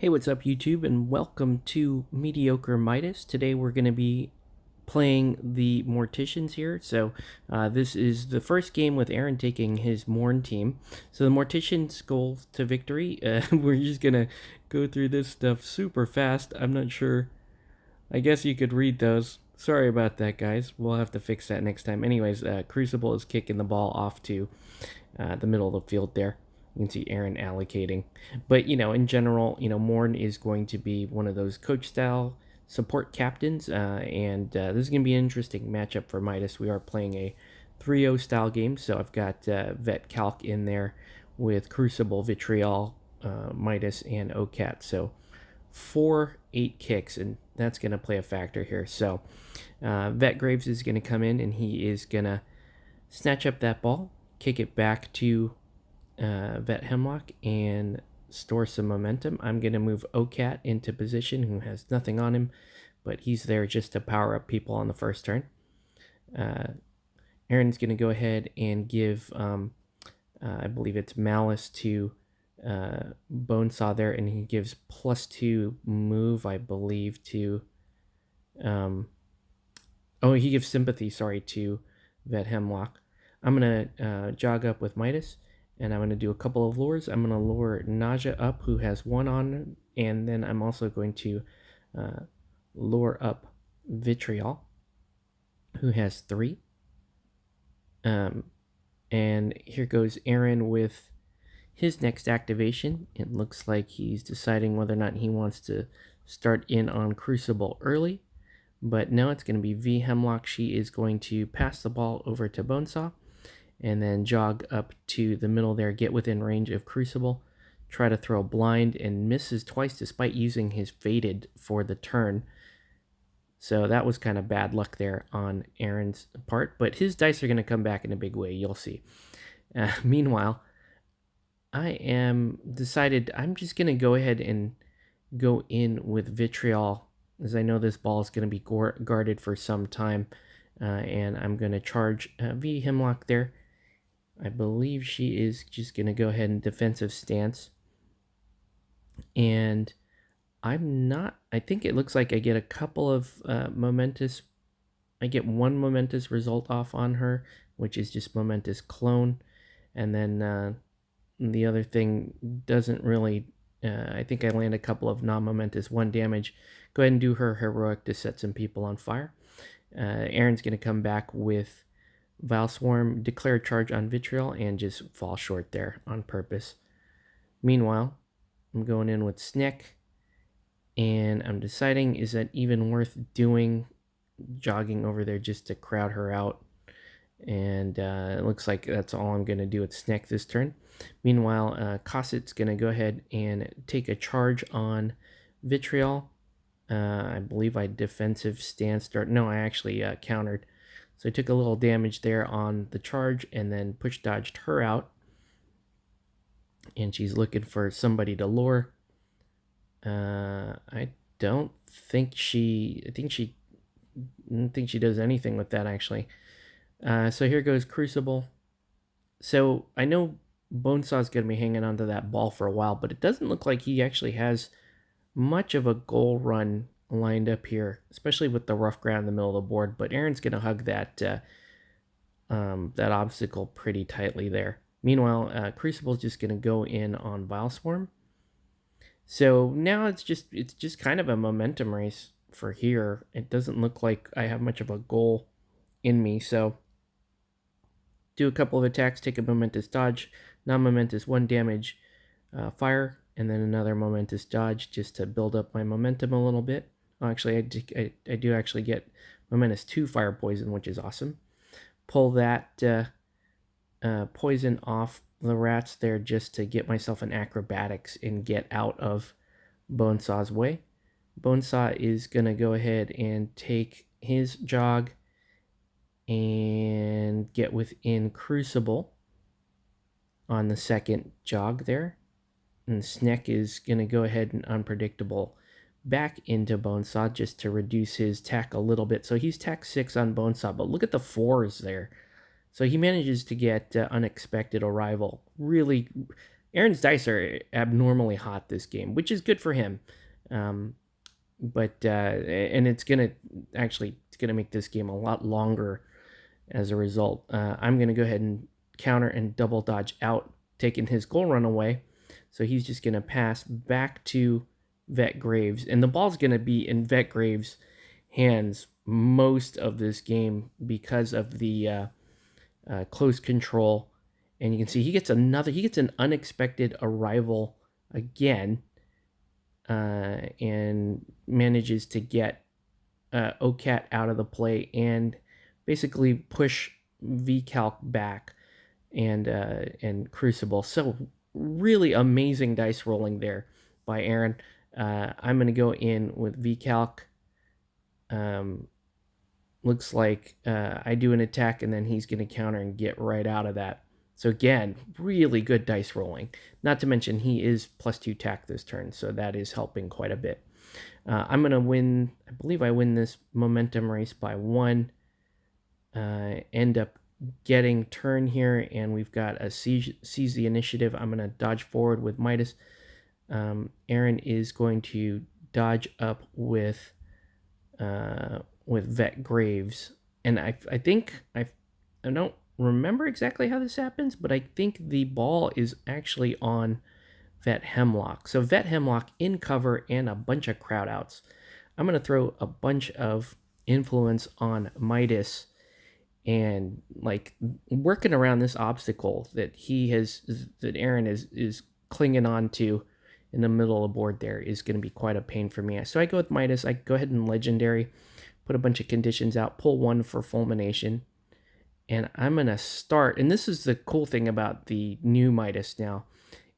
Hey, what's up, YouTube, and welcome to Mediocre Midas. Today we're going to be playing the Morticians here. This is the first game with Aaron taking his Mourn team. So the Morticians' goal to victory. We're just going to go through this stuff super fast. I'm not sure. I guess you could read those. Sorry about that, guys. We'll have to fix that next time. Anyways, Crucible is kicking the ball off to the middle of the field there. You can see Aaron allocating. But, in general, Mourn is going to be one of those coach-style support captains. This is going to be an interesting matchup for Midas. We are playing a 3-0 style game. So I've got Vet Calc in there with Crucible, Vitriol, Midas, and OCAT. So 4-8 kicks, and that's going to play a factor here. So Vet Graves is going to come in, and he is going to snatch up that ball, kick it back to Vet Hemlock, and store some momentum. I'm going to move OCAT into position, who has nothing on him, but he's there just to power up people on the first turn. Aaron's going to go ahead and give, I believe it's Malice to Bonesaw there, and he gives +2 move, I believe, to... he gives Sympathy, sorry, to Vet Hemlock. I'm going to jog up with Midas, and I'm going to do a couple of lures. I'm going to lure Nausea up, who has 1 on, and then I'm also going to lure up Vitriol, who has 3. And here goes Aaron with his next activation. It looks like he's deciding whether or not he wants to start in on Crucible early. But now it's going to be V Hemlock. She is going to pass the ball over to Bonesaw, and then jog up to the middle there, get within range of Crucible, try to throw blind, and misses twice despite using his Faded for the turn. So that was kind of bad luck there on Aaron's part, but his dice are going to come back in a big way, you'll see. Meanwhile, I am decided I'm just going to go ahead and go in with Vitriol, as I know this ball is going to be guarded for some time, and I'm going to charge V Hemlock there. I believe she is just going to go ahead and defensive stance. And I think it looks like I get a couple of momentous. I get 1 momentous result off on her, which is just momentous clone. And then the other thing doesn't really, I think I land a couple of non-momentous 1 damage. Go ahead and do her heroic to set some people on fire. Aaron's going to come back with Vile Swarm, declare charge on Vitriol, and just fall short there on purpose. Meanwhile, I'm going in with Sneck, and I'm deciding, is that even worth doing, jogging over there just to crowd her out? And it looks like that's all I'm going to do with Sneck this turn. Meanwhile, Cosset's going to go ahead and take a charge on Vitriol. I believe I defensive stance. No, I actually countered. So I took a little damage there on the charge, and then push dodged her out. And she's looking for somebody to lure. I don't think she does anything with that, actually. So here goes Crucible. So I know Bonesaw's going to be hanging onto that ball for a while, but it doesn't look like he actually has much of a goal run lined up here, especially with the rough ground in the middle of the board. But Aaron's going to hug that obstacle pretty tightly there. Meanwhile, Crucible's just going to go in on Vile Swarm. So now it's just kind of a momentum race for here. It doesn't look like I have much of a goal in me, so do a couple of attacks, take a momentous dodge, non-momentous 1 damage, fire, and then another momentous dodge just to build up my momentum a little bit. Actually, I do actually get momentous 2 fire poison, which is awesome. Pull that poison off the rats there just to get myself an acrobatics and get out of Bonesaw's way. Bonesaw is going to go ahead and take his jog and get within Crucible on the second jog there. And Sneck is going to go ahead and unpredictable back into Bonesaw just to reduce his tack a little bit. So he's tack 6 on Bonesaw, but look at the 4s there. So he manages to get unexpected arrival. Really Aaron's dice are abnormally hot this game, which is good for him. But and it's gonna make this game a lot longer as a result. I'm gonna go ahead and counter and double dodge out, taking his goal run away. So he's just gonna pass back to Vet Graves, and the ball's gonna be in Vet Graves' hands most of this game because of the close control. And you can see he gets an unexpected arrival again, and manages to get OCAT out of the play and basically push VCalc back and Crucible. So really amazing dice rolling there by Aaron. I'm going to go in with VCalc. Looks like I do an attack and then he's going to counter and get right out of that. So again, really good dice rolling. Not to mention he is +2 tack this turn, so that is helping quite a bit. I'm going to win, I believe I win this momentum race by 1. End up getting turn here, and we've got a seize the initiative. I'm going to dodge forward with Midas. Aaron is going to dodge up with Vet Graves. And I think, I don't remember exactly how this happens, but I think the ball is actually on Vet Hemlock. So Vet Hemlock in cover and a bunch of crowd outs. I'm going to throw a bunch of influence on Midas and like working around this obstacle that Aaron is clinging on to in the middle of the board there is going to be quite a pain for me. So I go with Midas. I go ahead and Legendary, put a bunch of conditions out, pull 1 for Fulmination. And I'm going to start, and this is the cool thing about the new Midas now,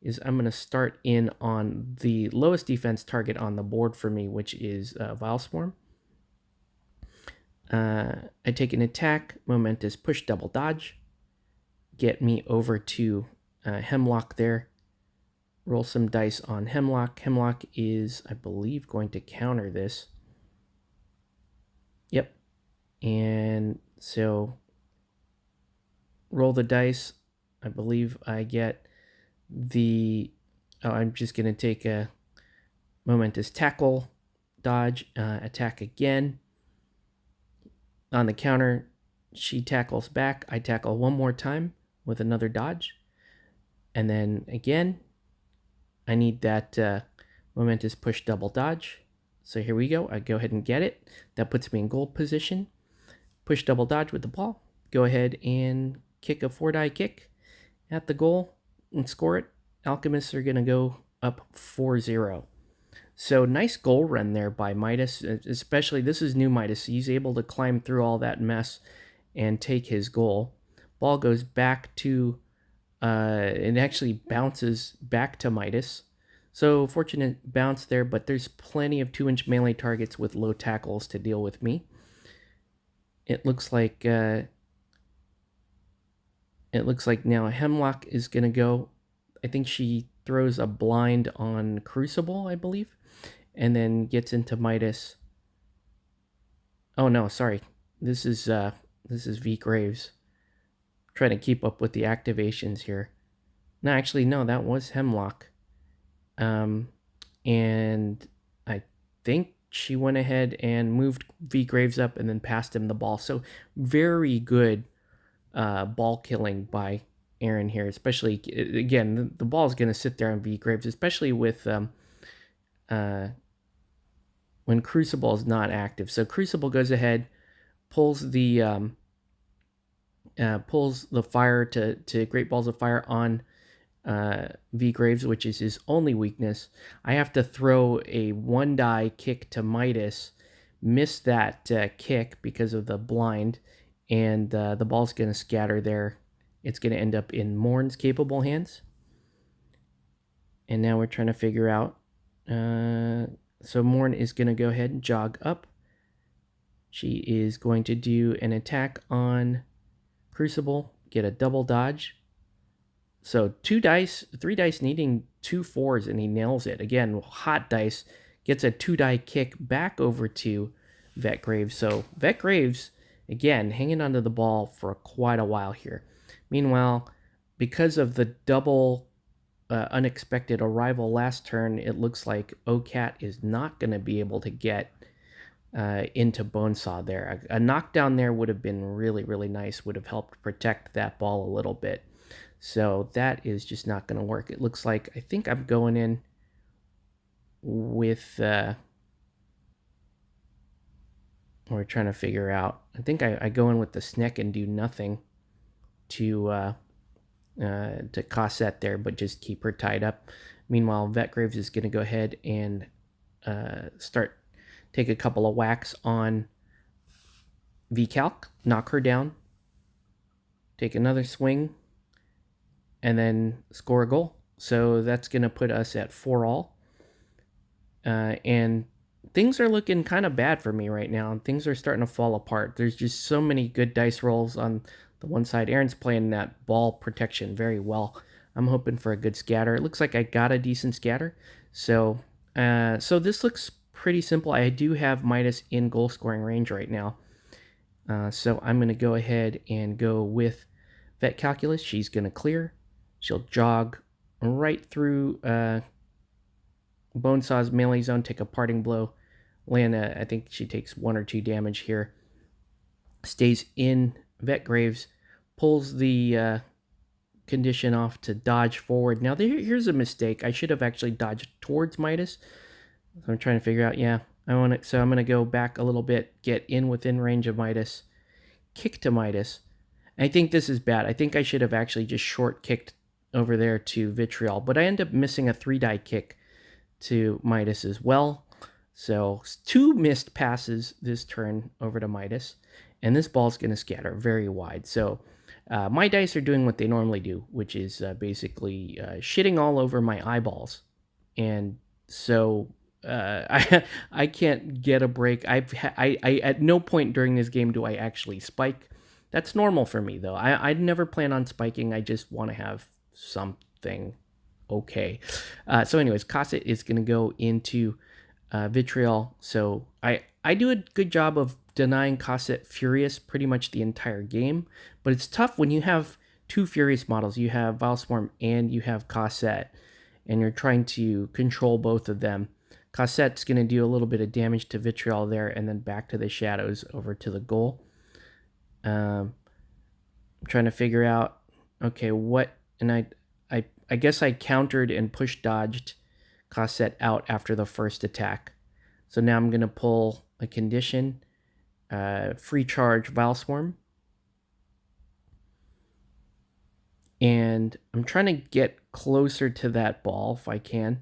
is I'm going to start in on the lowest defense target on the board for me, which is Vileswarm. I take an attack, Momentous Push, double dodge, get me over to Hemlock there. Roll some dice on Hemlock. Hemlock is, I believe, going to counter this. Yep. And so roll the dice. I believe I get I'm just going to take a Momentous Tackle, dodge, attack again. On the counter, she tackles back. I tackle one more time with another dodge. And then again, I need that Momentous Push, double dodge. So here we go. I go ahead and get it. That puts me in gold position. Push, double dodge with the ball. Go ahead and kick a 4-die kick at the goal and score it. Alchemists are going to go up 4-0. So nice goal run there by Midas, especially this is new Midas. He's able to climb through all that mess and take his goal. Ball goes back to, it actually bounces back to Midas. So fortunate bounce there, but there's plenty of 2-inch melee targets with low tackles to deal with me. It looks like now Hemlock is going to go. I think she throws a blind on Crucible, I believe, and then gets into Midas. Oh no, sorry. This is V Graves. Trying to keep up with the activations here. No, actually, no, that was Hemlock. And I think she went ahead and moved V Graves up and then passed him the ball. So very good ball killing by Aaron here, especially, again, the ball is going to sit there on V Graves, especially with when Crucible is not active. So Crucible goes ahead, pulls the fire to Great Balls of Fire on V Graves, which is his only weakness. I have to throw a 1-die kick to Midas, miss that kick because of the blind, and the ball's going to scatter there. It's going to end up in Mourn's capable hands. And now we're trying to figure out. So Mourn is going to go ahead and jog up. She is going to do an attack on Crucible, get a double dodge. So 3 dice needing 2 4s, and he nails it. Again, hot dice, gets a 2-die kick back over to Vet Graves. So Vet Graves, again, hanging onto the ball for quite a while here. Meanwhile, because of the double unexpected arrival last turn, it looks like OCAT is not going to be able to get into Bonesaw there. A knockdown there would have been really, really nice, would have helped protect that ball a little bit. So that is just not going to work. It looks like, I think I'm going in with, we're trying to figure out, I think I go in with the Sneck and do nothing to Cossette there, but just keep her tied up. Meanwhile, Vetgraves is going to go ahead and take a couple of whacks on VCalc, knock her down, take another swing, and then score a goal. So that's going to put us at 4-all. And things are looking kind of bad for me right now. Things are starting to fall apart. There's just so many good dice rolls on the one side. Aaron's playing that ball protection very well. I'm hoping for a good scatter. It looks like I got a decent scatter. So this looks pretty simple. I do have Midas in goal scoring range right now. So I'm going to go ahead and go with Vet Calculus. She's going to clear. She'll jog right through Bonesaw's melee zone, take a parting blow. Lana, I think she takes 1 or 2 damage here. Stays in Vetgraves, pulls the condition off to dodge forward. Now here's a mistake. I should have actually dodged towards Midas. So I'm trying to figure out, so I'm going to go back a little bit, get in within range of Midas, kick to Midas. I think this is bad. I think I should have actually just short kicked over there to Vitriol, but I end up missing a 3-die kick to Midas as well. So 2 missed passes this turn over to Midas, and this ball's going to scatter very wide. So my dice are doing what they normally do, which is basically shitting all over my eyeballs. And so I can't get a break. I at no point during this game do I actually spike. That's normal for me, though. I'd never plan on spiking. I just want to have something okay. So anyways, Cossette is going to go into Vitriol. So I do a good job of denying Cossette Furious pretty much the entire game, but it's tough when you have 2 Furious models. You have Vileswarm and you have Cossette, and you're trying to control both of them. Cossette's going to do a little bit of damage to Vitriol there, and then back to the shadows over to the goal. I'm trying to figure out, okay, what, and I guess I countered and push dodged Cossette out after the first attack. So now I'm going to pull a condition, free charge Vileswarm. And I'm trying to get closer to that ball if I can.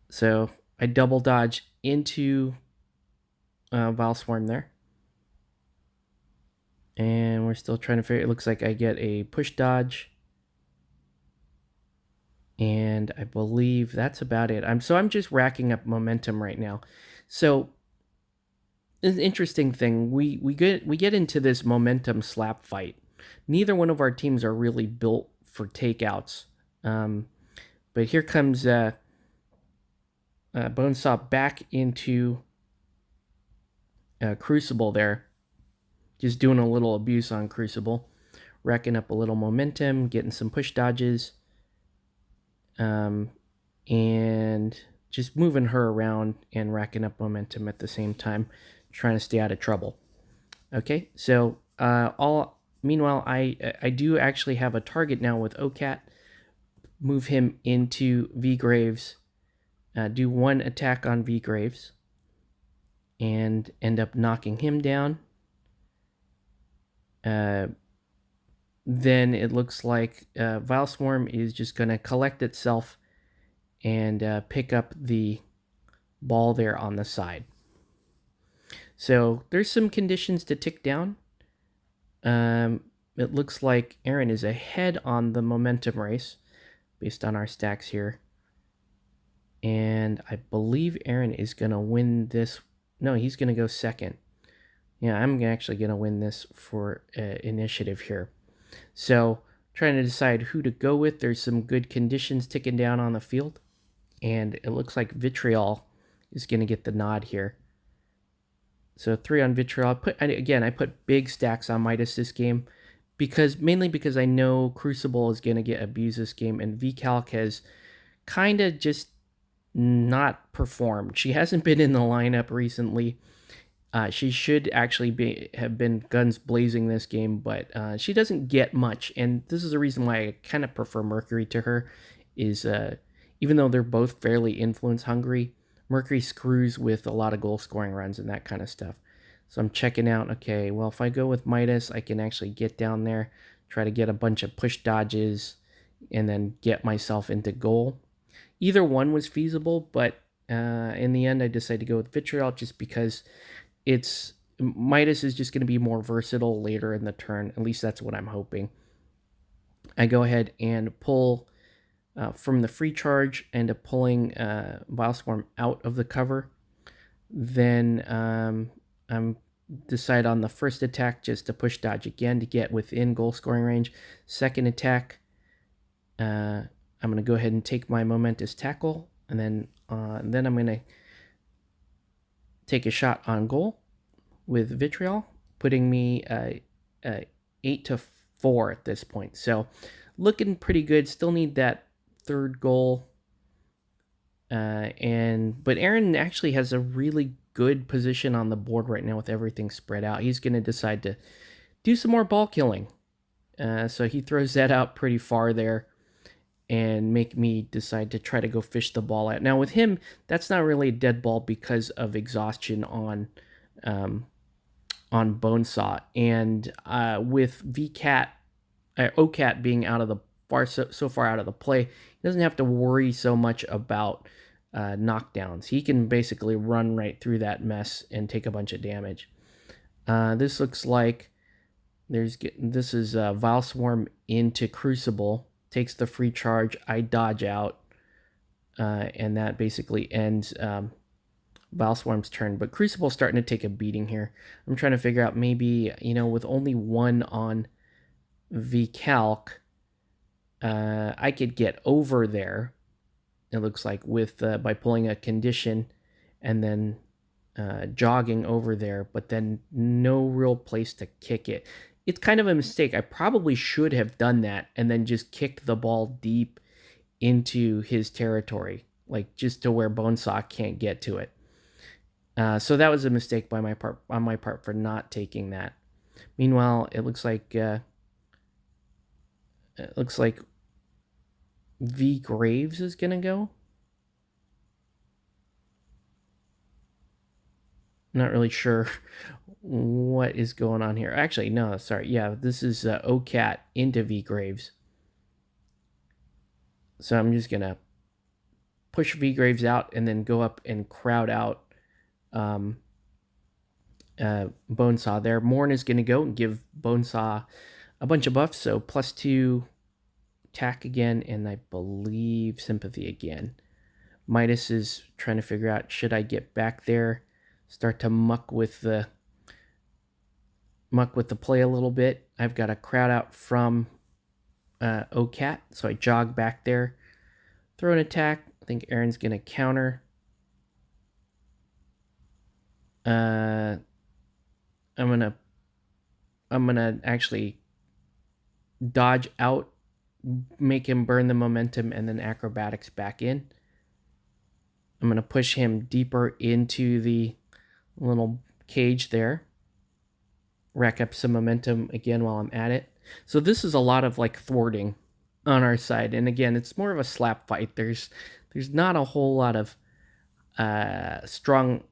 So I double dodge into Vileswarm there. And we're still trying to figure, it looks like I get a push dodge. And I believe that's about it. I'm just racking up momentum right now. So an interesting thing, we get into this momentum slap fight. Neither one of our teams are really built for takeouts. But here comes Bonesaw back into Crucible there. Just doing a little abuse on Crucible. Racking up a little momentum, getting some push dodges. And just moving her around and racking up momentum at the same time, trying to stay out of trouble. Okay, so meanwhile, I do actually have a target now with OCAT. Move him into V-Graves. Do 1 attack on V-Graves. And end up knocking him down. Then it looks like Vileswarm is just going to collect itself and pick up the ball there on the side. So there's some conditions to tick down. It looks like Aaron is ahead on the momentum race based on our stacks here. And I believe Aaron is going to win this. No, he's going to go second. Yeah, I'm actually going to win this for initiative here. So trying to decide who to go with. There's some good conditions ticking down on the field. And it looks like Vitriol is going to get the nod here. So 3 on Vitriol. I put big stacks on Midas this game. mainly because I know Crucible is going to get abused this game, and VCalc has kind of just not performed. She hasn't been in the lineup recently. She should actually have been guns blazing this game, but she doesn't get much. And this is the reason why I kind of prefer Mercury to her. Is even though they're both fairly influence hungry, Mercury screws with a lot of goal scoring runs and that kind of stuff. So I'm checking out. Okay, well if I go with Midas, I can actually get down there, try to get a bunch of push dodges, and then get myself into goal. Either one was feasible, but in the end, I decided to go with Vitriol just because it's Midas is just going to be more versatile later in the turn. At least that's what I'm hoping. I go ahead and pull from the free charge and pulling Vile Swarm out of the cover. Then I'm decide on the first attack just to push dodge again to get within goal scoring range. Second attack, I'm going to go ahead and take my momentous tackle, and then I'm going to take a shot on goal with Vitriol, putting me 8-4 at this point. So looking pretty good. Still need that third goal. But Aaron actually has a really good position on the board right now with everything spread out. He's going to decide to do some more ball killing. So he throws that out pretty far there and make me decide to try to go fish the ball out. Now with him, that's not really a dead ball because of exhaustion on Bonesaw. And with OCAT being out of the so far out of the play, he doesn't have to worry so much about knockdowns. He can basically run right through that mess and take a bunch of damage. This looks like this is Vile Swarm into Crucible, takes the free charge, I dodge out, and that basically ends Vile Swarm's turn. But Crucible's starting to take a beating here. I'm trying to figure out maybe, with only one on VCalc, I could get over there, it looks like, with by pulling a condition and then jogging over there, but then no real place to kick it. It's kind of a mistake. I probably should have done that and then just kicked the ball deep into his territory, like just to where Bonesaw can't get to it. So that was a mistake on my part for not taking that. Meanwhile, it looks like V Graves is gonna go. Not really sure what is going on here. Actually, no, sorry. Yeah, this is OCAT into V Graves. So I'm just gonna push V Graves out and then go up and crowd out Bonesaw there. Mourn is gonna go and give Bonesaw a bunch of buffs. So +2 attack again, and I believe sympathy again. Midas is trying to figure out, should I get back there, start to muck with the play a little bit. I've got a crowd out from OCAT, so I jog back there, throw an attack. I think Aaron's gonna counter. I'm gonna actually dodge out, make him burn the momentum, and then acrobatics back in. I'm gonna push him deeper into the little cage there, rack up some momentum again while I'm at it. So this is a lot of like thwarting on our side, and again, it's more of a slap fight. There's not a whole lot of strong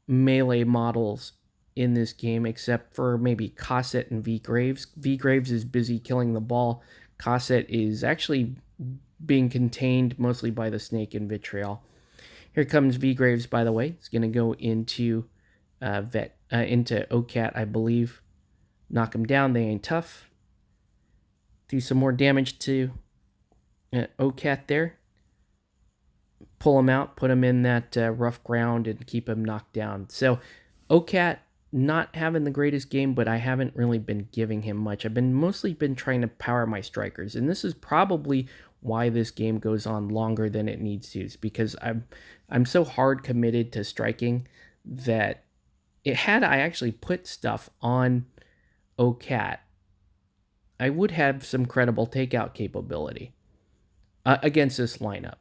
melee models in this game, except for maybe Cosset and V Graves. V Graves is busy killing the ball. Cosset is actually being contained mostly by the snake and Vitriol. Here comes V Graves, by the way. It's going to go into into OCAT, I believe. Knock him down. They ain't tough. Do some more damage to OCAT there. Pull him out, put him in that rough ground, and keep him knocked down. So OCAT not having the greatest game, but I haven't really been giving him much. I've mostly been trying to power my strikers, and this is probably why this game goes on longer than it needs to, is because I'm so hard committed to striking that I actually put stuff on OCAT, I would have some credible takeout capability against this lineup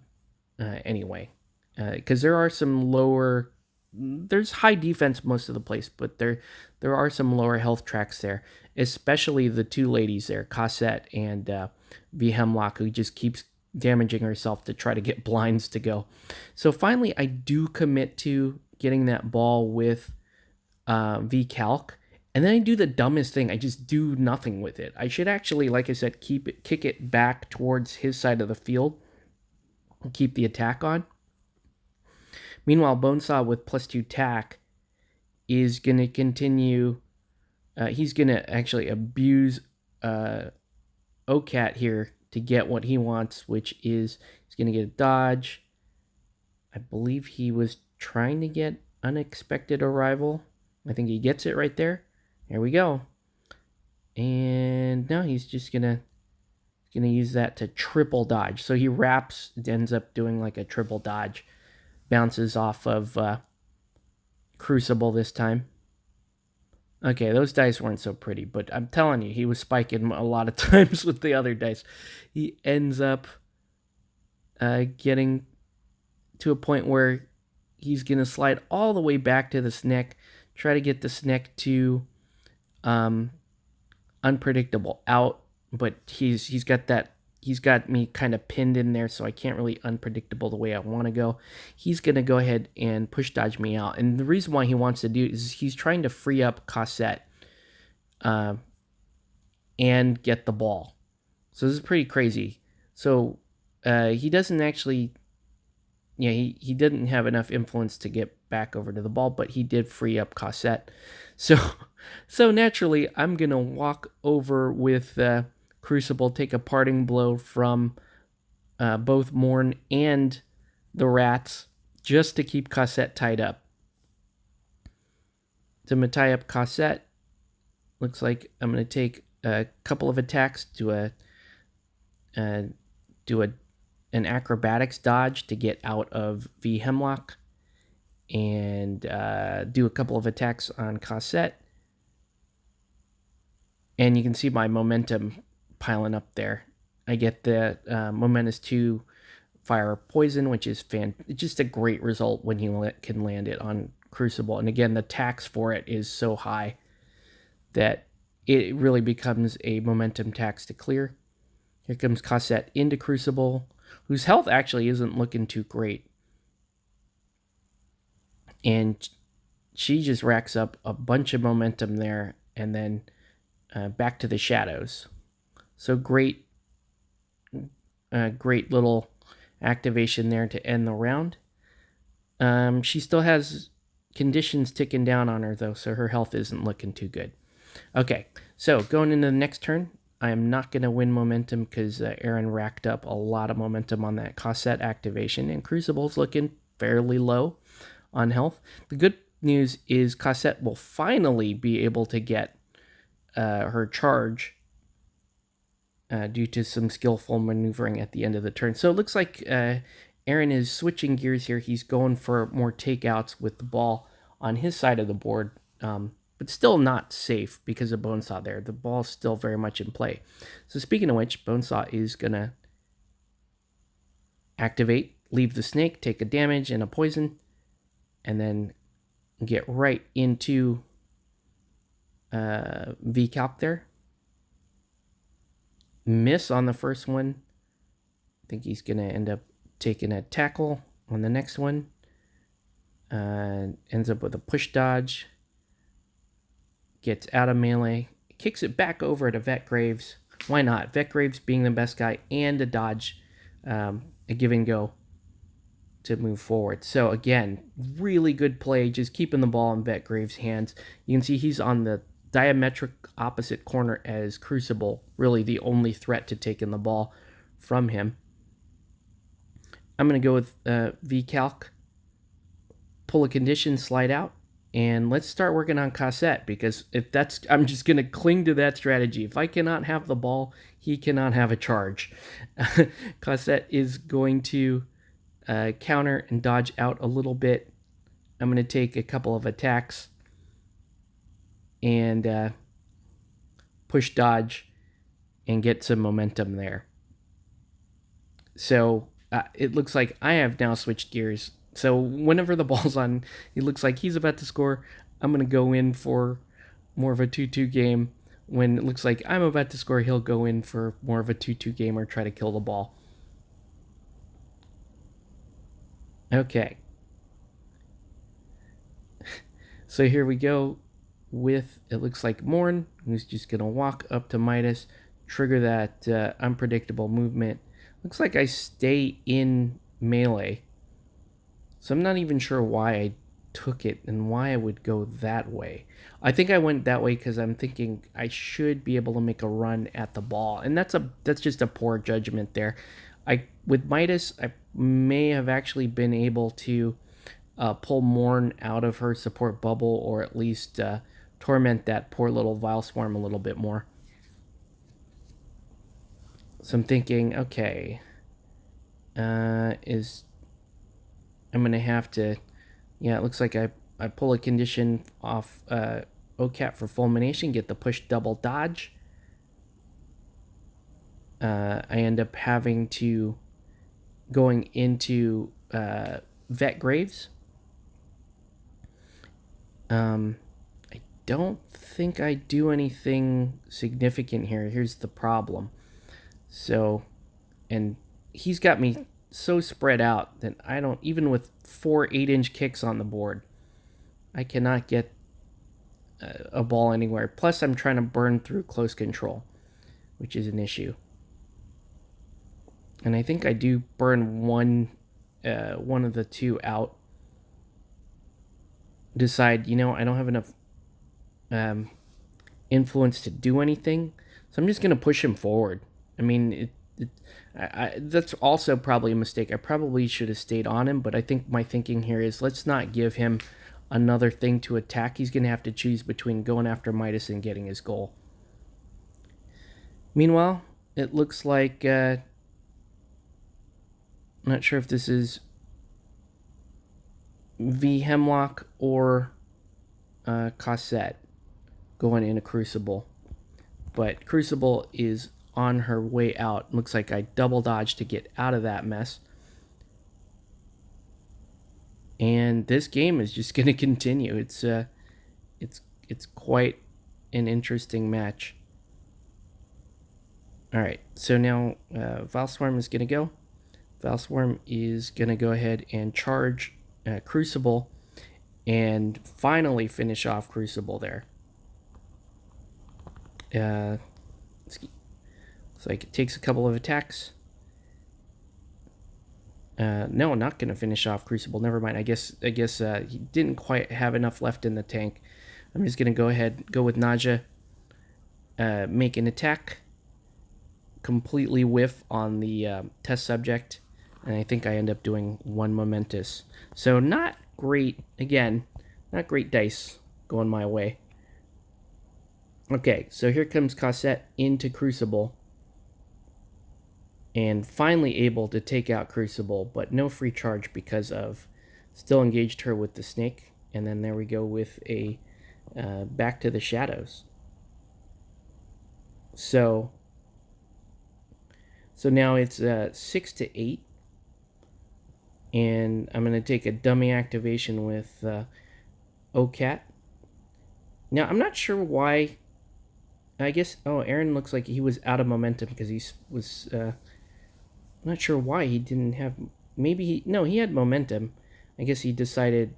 anyway. Because there are some lower, there's high defense most of the place, but there are some lower health tracks there, especially the two ladies there, Cossette and V Hemlock, who just keeps damaging herself to try to get blinds to go. So finally, I do commit to getting that ball with V Calc. And then I do the dumbest thing. I just do nothing with it. I should actually, like I said, kick it back towards his side of the field, keep the attack on. Meanwhile, Bonesaw with +2 tack is going to continue. He's going to actually abuse OCAT here to get what he wants, which is he's going to get a dodge. I believe he was trying to get Unexpected Arrival. I think he gets it right there. There we go. And now he's just going to use that to triple dodge. So he wraps, ends up doing like a triple dodge. Bounces off of Crucible this time. Okay, those dice weren't so pretty, but I'm telling you, he was spiking a lot of times with the other dice. He ends up getting to a point where he's going to slide all the way back to the Sneck, try to get the Sneck to Unpredictable out, but he's got me kind of pinned in there, so I can't really Unpredictable the way I want to go. He's going to go ahead and push dodge me out. And the reason why he wants to do it is he's trying to free up Cossette and get the ball. So this is pretty crazy. So he doesn't actually... Yeah, he didn't have enough influence to get back over to the ball, but he did free up Cossette. So naturally, I'm going to walk over with... Crucible, take a parting blow from both Mourn and the Rats just to keep Cossette tied up. To tie up Cossette, looks like I'm going to take a couple of attacks to do an acrobatics dodge to get out of V Hemlock, and do a couple of attacks on Cossette. And you can see my momentum piling up there. I get the Momentous 2 fire poison, which is just a great result when he can land it on Crucible. And again, the tax for it is so high that it really becomes a momentum tax to clear. Here comes Cossette into Crucible, whose health actually isn't looking too great. And she just racks up a bunch of momentum there, and then back to the shadows. So great little activation there to end the round. She still has conditions ticking down on her, though, so her health isn't looking too good. Okay, so going into the next turn, I am not going to win momentum because Aaron racked up a lot of momentum on that Cossette activation, and Crucible's looking fairly low on health. The good news is Cossette will finally be able to get her charge due to some skillful maneuvering at the end of the turn. So it looks like Aaron is switching gears here. He's going for more takeouts with the ball on his side of the board, but still not safe because of Bonesaw there. The ball's still very much in play. So speaking of which, Bonesaw is going to activate, leave the snake, take a damage and a poison, and then get right into V-Calc there. Miss on the first one. I think he's going to end up taking a tackle on the next one. Ends up with a push dodge. Gets out of melee. Kicks it back over to Vet Graves. Why not? Vet Graves being the best guy and a dodge. A give and go to move forward. So again, really good play. Just keeping the ball in Vet Graves' hands. You can see he's on the diametric opposite corner as Crucible, really the only threat to taking the ball from him. I'm going to go with V-Calc, pull a condition, slide out, and let's start working on Cossette, because I'm just going to cling to that strategy. If I cannot have the ball, he cannot have a charge. Cossette is going to counter and dodge out a little bit. I'm going to take a couple of attacks and push dodge and get some momentum there. So it looks like I have now switched gears. So whenever the ball's on, it looks like he's about to score. I'm going to go in for more of a 2-2 game. When it looks like I'm about to score, he'll go in for more of a 2-2 game or try to kill the ball. Okay. So here we go with, it looks like Mourn, who's just going to walk up to Midas, trigger that unpredictable movement. Looks like I stay in melee. So I'm not even sure why I took it and why I would go that way. I think I went that way because I'm thinking I should be able to make a run at the ball. And that's just a poor judgment there. With Midas, I may have actually been able to pull Mourn out of her support bubble, or at least torment that poor little Vile Swarm a little bit more. So I'm thinking, okay, I'm going to have to, yeah, it looks like I pull a condition off OCAT for Fulmination, get the push double dodge. I end up having to going into Vet Graves. I don't think I do anything significant here. Here's the problem. So, and he's got me so spread out that I don't, even with 4 8-inch kicks on the board, I cannot get a ball anywhere. Plus, I'm trying to burn through close control, which is an issue. And I think I do burn one of the two out. Decide, I don't have enough influence to do anything, so I'm just going to push him forward. I mean, that's also probably a mistake. I probably should have stayed on him, but I think my thinking here is let's not give him another thing to attack. He's going to have to choose between going after Midas and getting his goal. Meanwhile, it looks like, I'm not sure if this is V Hemlock or Cossette going in a Crucible. But Crucible is on her way out. Looks like I double dodged to get out of that mess. And this game is just going to continue. It's quite an interesting match. All right, so now Vile Swarm is going to go. Vile Swarm is going to go ahead and charge Crucible and finally finish off Crucible there. Looks like it takes a couple of attacks. No, not going to finish off Crucible. Never mind. I guess he didn't quite have enough left in the tank. I'm just going to go with Naja, make an attack, completely whiff on the test subject, and I think I end up doing one Momentous. So not great, again, not great dice going my way. Okay, so here comes Cossette into Crucible, and finally able to take out Crucible, but no free charge because of still engaged her with the snake, and then there we go with a back to the shadows. So now it's 6-8, and I'm going to take a dummy activation with OCAT. Now, I'm not sure why. I guess, Aaron looks like he was out of momentum because he was, I'm not sure why he didn't have, he had momentum. I guess he decided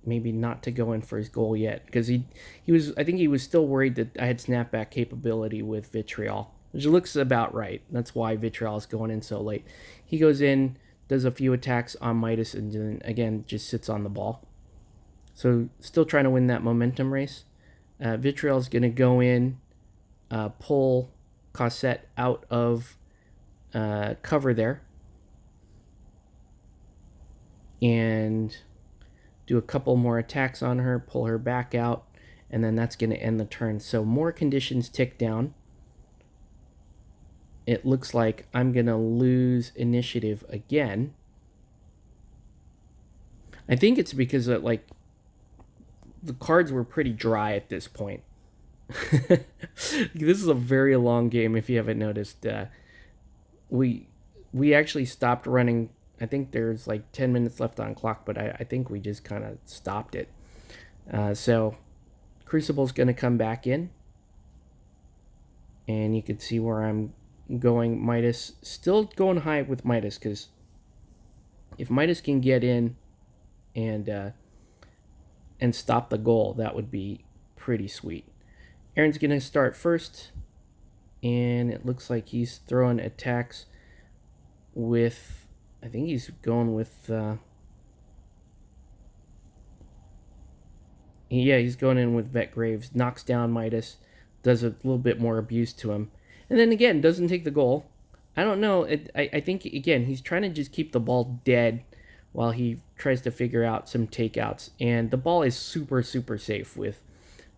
maybe not to go in for his goal yet because I think he was still worried that I had snapback capability with Vitriol, which looks about right. That's why Vitriol is going in so late. He goes in, does a few attacks on Midas, and then again just sits on the ball. So still trying to win that momentum race. Vitriol is going to go in, pull Cossette out of cover there, and do a couple more attacks on her, pull her back out, and then that's going to end the turn. So more conditions tick down. It looks like I'm going to lose initiative again. I think it's because the cards were pretty dry at this point. This is a very long game. If you haven't noticed, we we actually stopped running. I think there's like 10 minutes left on clock, but I think we just kind of stopped it. So Crucible's going to come back in, and you can see where I'm going. Midas still going high with Midas, because if Midas can get in and stop the goal, that would be pretty sweet. Aaron's going to start first, and it looks like he's throwing attacks with, I think he's going with, yeah, he's going in with Vet Graves, knocks down Midas, does a little bit more abuse to him, and then again, doesn't take the goal. I don't know. I think, again, he's trying to just keep the ball dead while he tries to figure out some takeouts, and the ball is super, super safe with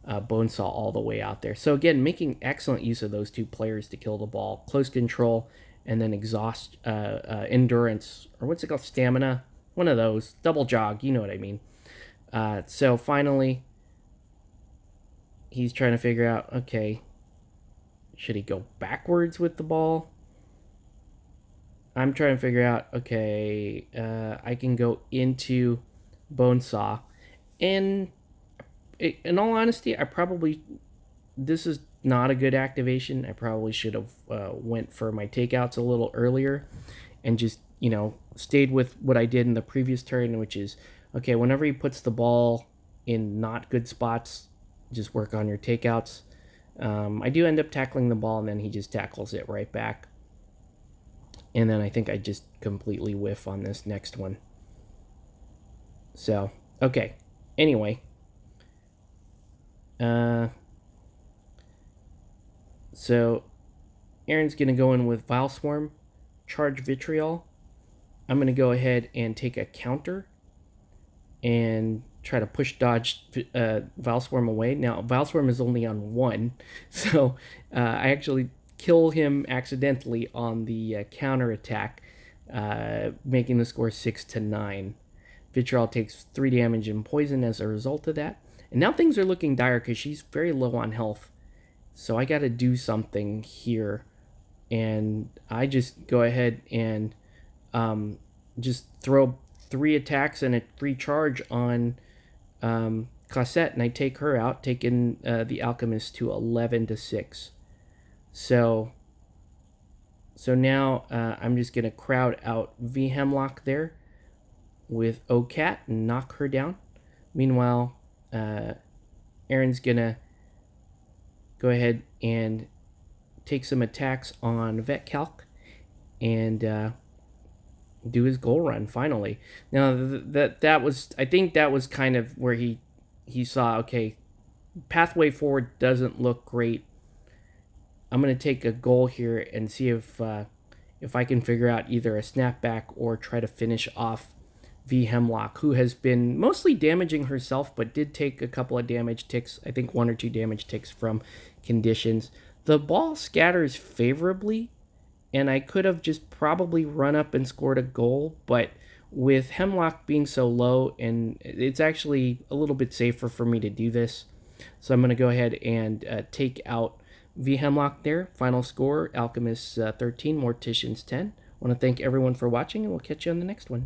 Bonesaw all the way out there. So again, making excellent use of those two players to kill the ball. Close control, and then exhaust, endurance, or what's it called? Stamina. One of those. Double jog, you know what I mean. So finally, he's trying to figure out, okay, should he go backwards with the ball? I'm trying to figure out, okay, I can go into Bonesaw. And in all honesty, this is not a good activation. I probably should have went for my takeouts a little earlier and just, stayed with what I did in the previous turn, which is, okay, whenever he puts the ball in not good spots, just work on your takeouts. I do end up tackling the ball, and then he just tackles it right back. And then I think I just completely whiff on this next one. So, okay. Anyway. So, Aaron's going to go in with Vile Swarm, charge Vitriol. I'm going to go ahead and take a counter and try to push dodge Vile Swarm away. Now, Vile Swarm is only on 1, so I actually kill him accidentally on the counter attack, making the score 6-9. Vitriol takes 3 damage and poison as a result of that. And now things are looking dire because she's very low on health. So I got to do something here. And I just go ahead and just throw 3 attacks and a 3 charge on Cassette, and I take her out, taking the Alchemist to 11-6. So now I'm just going to crowd out V Hemlock there with O-Cat and knock her down. Meanwhile, Aaron's going to go ahead and take some attacks on Vet Calc and do his goal run finally. Now that was, I think that was kind of where he saw, okay, pathway forward doesn't look great. I'm going to take a goal here and see if I can figure out either a snapback or try to finish off V Hemlock, who has been mostly damaging herself, but did take a couple of damage ticks. I think 1 or 2 damage ticks from conditions. The ball scatters favorably, and I could have just probably run up and scored a goal, but with Hemlock being so low, and it's actually a little bit safer for me to do this. So I'm going to go ahead and take out V Hemlock there. Final score, Alchemists 13, Morticians 10. I want to thank everyone for watching, and we'll catch you on the next one.